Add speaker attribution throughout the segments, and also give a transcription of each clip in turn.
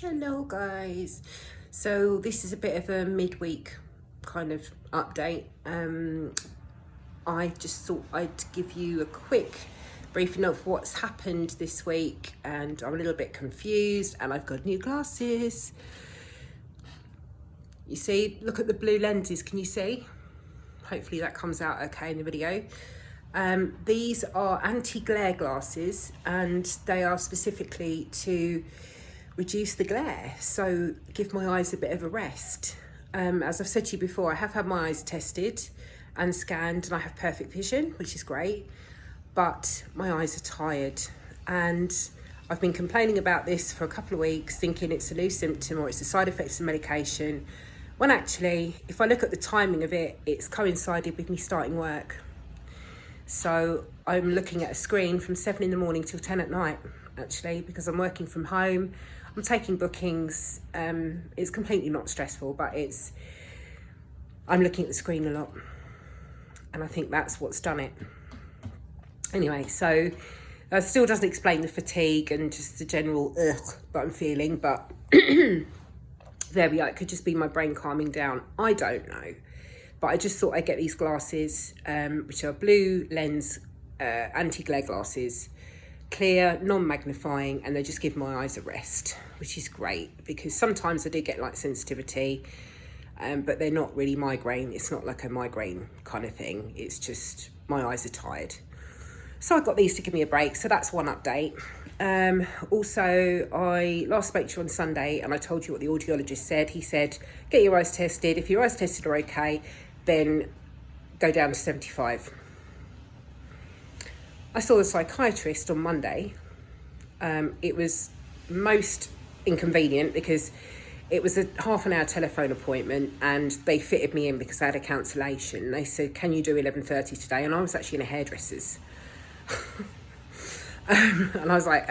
Speaker 1: Hello guys, so this is a bit of a midweek kind of update. I just thought I'd give you a quick briefing of what's happened this week, and I'm a little bit confused and I've got new glasses. You see, look at the blue lenses, can you see? Hopefully that comes out okay in the video. These are anti-glare glasses and they are specifically to reduce the glare, so give my eyes a bit of a rest. As I've said to you before, I have had my eyes tested and scanned and I have perfect vision, which is great, but my eyes are tired, and I've been complaining about this for a couple of weeks, thinking it's a new symptom or it's the side effects of medication, when actually, if I look at the timing of it, it's coincided with me starting work. So I'm looking at a screen from 7 in the morning till 10 at night, actually, because I'm working from home. I'm taking bookings. It's completely not stressful, but I'm looking at the screen a lot. And I think that's what's done it. Anyway, so that still doesn't explain the fatigue and just the general ugh that I'm feeling, but there we are. It could just be my brain calming down. I don't know. But I just thought I'd get these glasses, which are blue lens anti-glare glasses, clear, non-magnifying, and they just give my eyes a rest, which is great, because sometimes I do get light sensitivity, but they're not really migraine. It's not like a migraine kind of thing. It's just my eyes are tired. So I got these to give me a break. So that's one update. Also, I last spoke to you on Sunday and I told you what the audiologist said. He said, get your eyes tested. If your eyes tested are okay, then go down to 75. I saw the psychiatrist on Monday. It was most inconvenient because it was a half an hour telephone appointment and they fitted me in because I had a cancellation. They said, can you do 11:30 today? And I was actually in a hairdresser's. And I was like,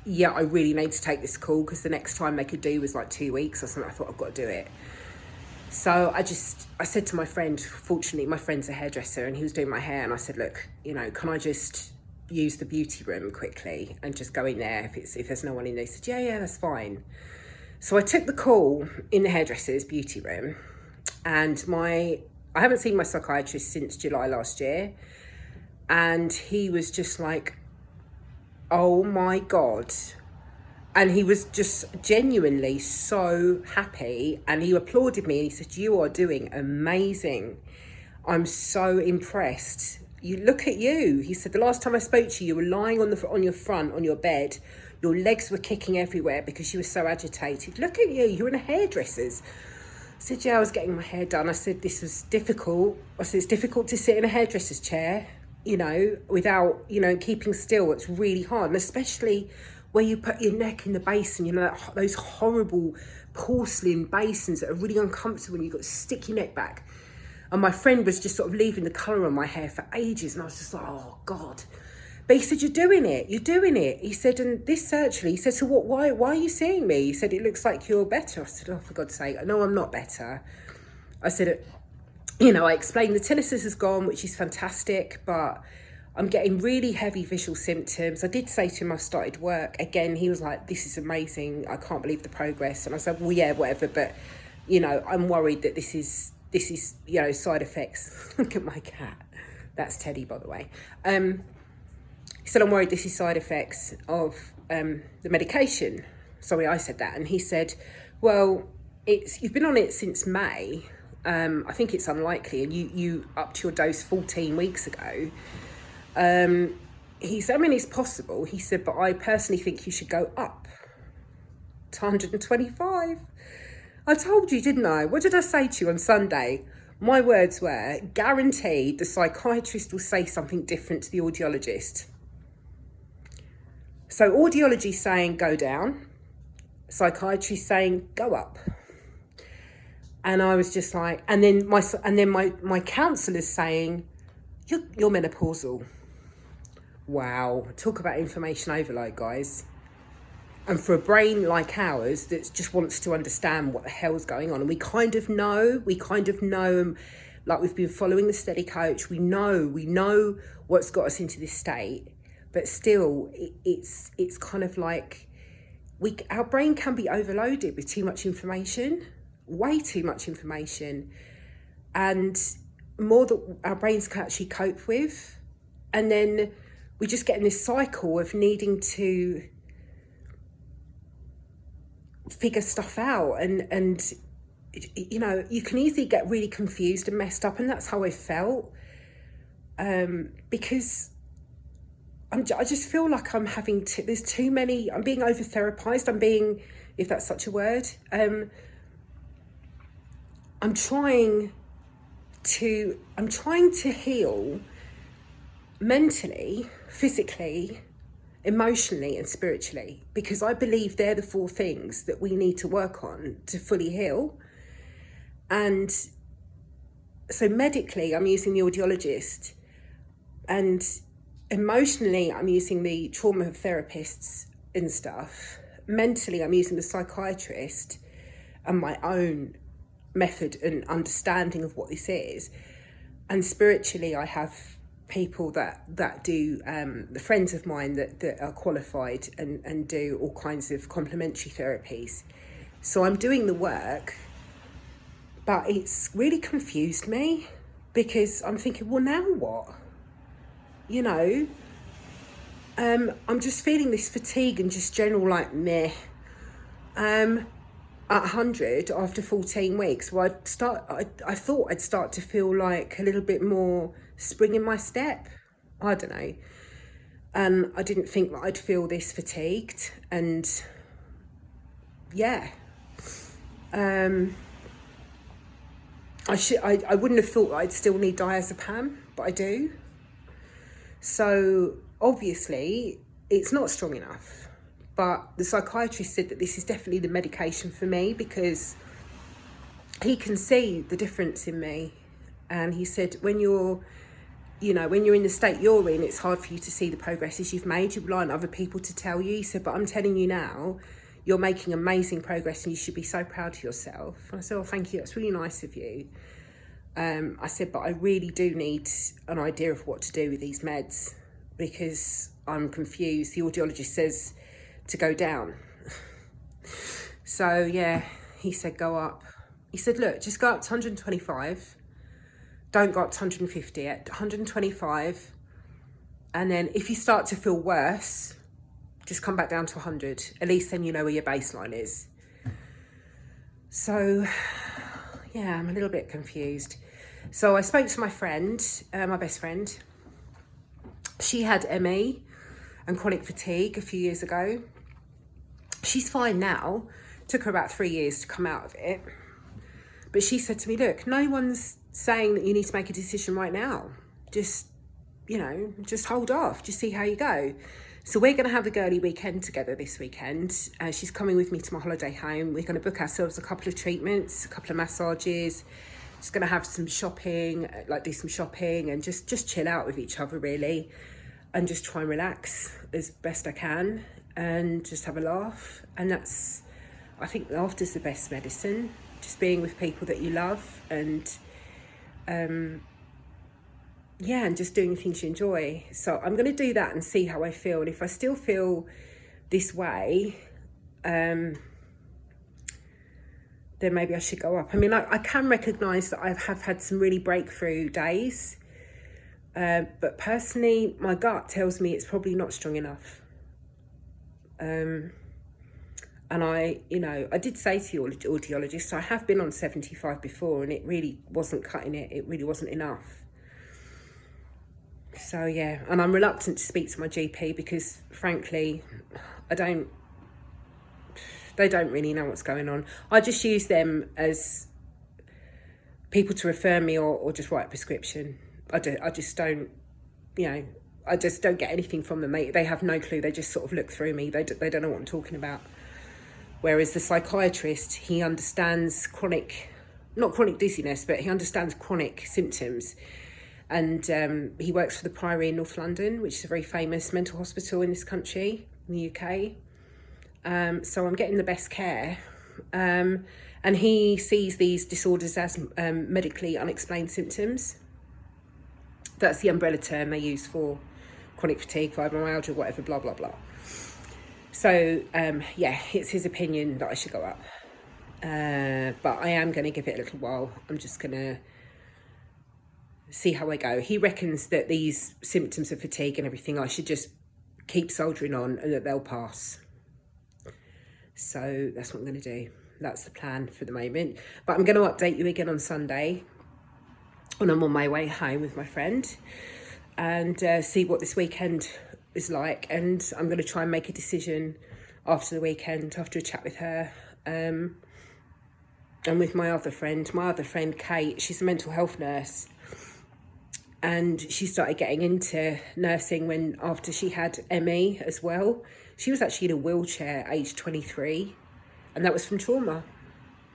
Speaker 1: yeah, I really need to take this call because the next time they could do was like 2 weeks or something. I thought, I've got to do it. So I said to my friend, fortunately my friend's a hairdresser and he was doing my hair, and I said, look, can I just use the beauty room quickly and just go in there if there's no one in there? He said, yeah, that's fine. So I took the call in the hairdresser's beauty room, and I haven't seen my psychiatrist since July last year, and he was just like, oh my God. And he was just genuinely so happy, and he applauded me and he said, you are doing amazing. I'm so impressed. You look at you. He said, the last time I spoke to you, you were lying on your front, on your bed. Your legs were kicking everywhere because you were so agitated. Look at you, you're in a hairdresser's. I said, yeah, I was getting my hair done. I said, this was difficult. I said, it's difficult to sit in a hairdresser's chair, without, keeping still. It's really hard. And especially where you put your neck in the basin, those horrible porcelain basins that are really uncomfortable and you've got to stick your neck back. And my friend was just sort of leaving the colour on my hair for ages. And I was just like, oh God. But he said, you're doing it. He said, and this surgery, he said, so what, why are you seeing me? He said, it looks like you're better. I said, oh, for God's sake, no, I'm not better. I said, I explained the tinnitus is gone, which is fantastic, but I'm getting really heavy visual symptoms. I did say to him I've started work. Again, he was like, this is amazing. I can't believe the progress. And I said, well, yeah, whatever. But, I'm worried that this is, side effects. Look at my cat. That's Teddy, by the way. He said, I'm worried this is side effects of the medication. Sorry, I said that. And he said, well, you've been on it since May. I think it's unlikely. And you upped your dose 14 weeks ago. He said, it's possible. He said, but I personally think you should go up to 125. I told you, didn't I? What did I say to you on Sunday? My words were, guaranteed the psychiatrist will say something different to the audiologist. So audiology saying go down, psychiatry saying go up. And I was just like, and then my counsellor's saying, you're menopausal. Wow, talk about information overload, guys. And for a brain like ours that just wants to understand what the hell's going on, and we kind of know, like we've been following the steady coach, we know what's got us into this state, but still it's kind of like our brain can be overloaded with too much information, way too much information, and more that our brains can actually cope with. And then we just get in this cycle of needing to figure stuff out, and you know, you can easily get really confused and messed up, and that's how I felt, because I just feel like I'm having to, there's too many, I'm being over therapized, I'm being, if that's such a word, I'm trying to heal mentally, physically, emotionally and spiritually, because I believe they're the 4 things that we need to work on to fully heal. And so medically, I'm using the audiologist, and emotionally, I'm using the trauma therapists and stuff. Mentally, I'm using the psychiatrist and my own method and understanding of what this is. And spiritually, I have people that do, the friends of mine that are qualified and do all kinds of complementary therapies. So I'm doing the work, but it's really confused me, because I'm thinking, well, now what? You know, I'm just feeling this fatigue and just general like meh. At 100 after 14 weeks, well, I thought I'd start to feel like a little bit more spring in my step. I don't know. And I didn't think that I'd feel this fatigued. And yeah, I wouldn't have thought I'd still need diazepam, but I do. So obviously it's not strong enough, but the psychiatrist said that this is definitely the medication for me, because he can see the difference in me. And he said, when you're in the state you're in, it's hard for you to see the progresses you've made. You rely on other people to tell you. He said, but I'm telling you now, you're making amazing progress and you should be so proud of yourself. And I said, oh, thank you, that's really nice of you. I said, but I really do need an idea of what to do with these meds, because I'm confused. The audiologist says to go down. So yeah, he said, go up. He said, look, just go up to 125. Don't go up to 150, at 125. And then if you start to feel worse, just come back down to 100. At least then you know where your baseline is. So yeah, I'm a little bit confused. So I spoke to my friend, my best friend. She had ME and chronic fatigue a few years ago. She's fine now. Took her about 3 years to come out of it. But she said to me, look, no one's saying that you need to make a decision right now. Just hold off, just see how you go. So we're going to have a girly weekend together this weekend. She's coming with me to my holiday home. We're going to book ourselves a couple of treatments, a couple of massages. Just going to have some shopping, do some shopping and just chill out with each other really, and just try and relax as best I can and just have a laugh. And I think laughter's the best medicine. Just being with people that you love and and just doing things you enjoy. So I'm going to do that and see how I feel. And if I still feel this way, then maybe I should go up. I mean, I can recognise that I have had some really breakthrough days. But personally, my gut tells me it's probably not strong enough. And I did say to your audiologist, I have been on 75 before and it really wasn't cutting it. It really wasn't enough. So yeah, and I'm reluctant to speak to my GP because frankly, they don't really know what's going on. I just use them as people to refer me or just write a prescription. I just don't get anything from them. They have no clue. They just sort of look through me. They don't know what I'm talking about. Whereas the psychiatrist, he understands not chronic dizziness, but he understands chronic symptoms. And he works for the Priory in North London, which is a very famous mental hospital in this country, in the UK. So I'm getting the best care. And he sees these disorders as medically unexplained symptoms. That's the umbrella term they use for chronic fatigue, fibromyalgia, whatever, blah, blah, blah. So, yeah, it's his opinion that I should go up. But I am going to give it a little while. I'm just going to see how I go. He reckons that these symptoms of fatigue and everything, I should just keep soldiering on and that they'll pass. So that's what I'm going to do. That's the plan for the moment. But I'm going to update you again on Sunday when I'm on my way home with my friend, and see what this weekend is like. And I'm going to try and make a decision after the weekend, after a chat with her. And with my other friend Kate, she's a mental health nurse, and she started getting into nursing after she had ME as well. She was actually in a wheelchair aged 23, and that was from trauma.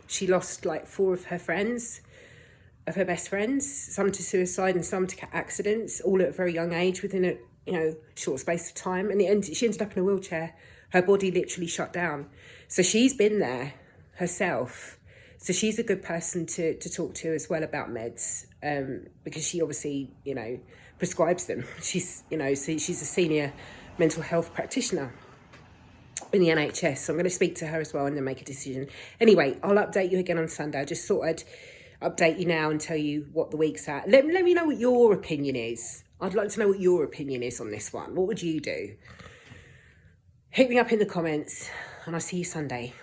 Speaker 1: She lost like 4 of her friends, of her best friends, some to suicide and some to accidents, all at a very young age within a short space of time. And she ended up in a wheelchair. Her body literally shut down. So she's been there herself. So she's a good person to talk to as well about meds, because she obviously, prescribes them. She's, so she's a senior mental health practitioner in the NHS. So I'm going to speak to her as well and then make a decision. Anyway, I'll update you again on Sunday. I just thought I'd update you now and tell you what the week's at. Let me know what your opinion is. I'd like to know what your opinion is on this one. What would you do? Hit me up in the comments, and I'll see you Sunday.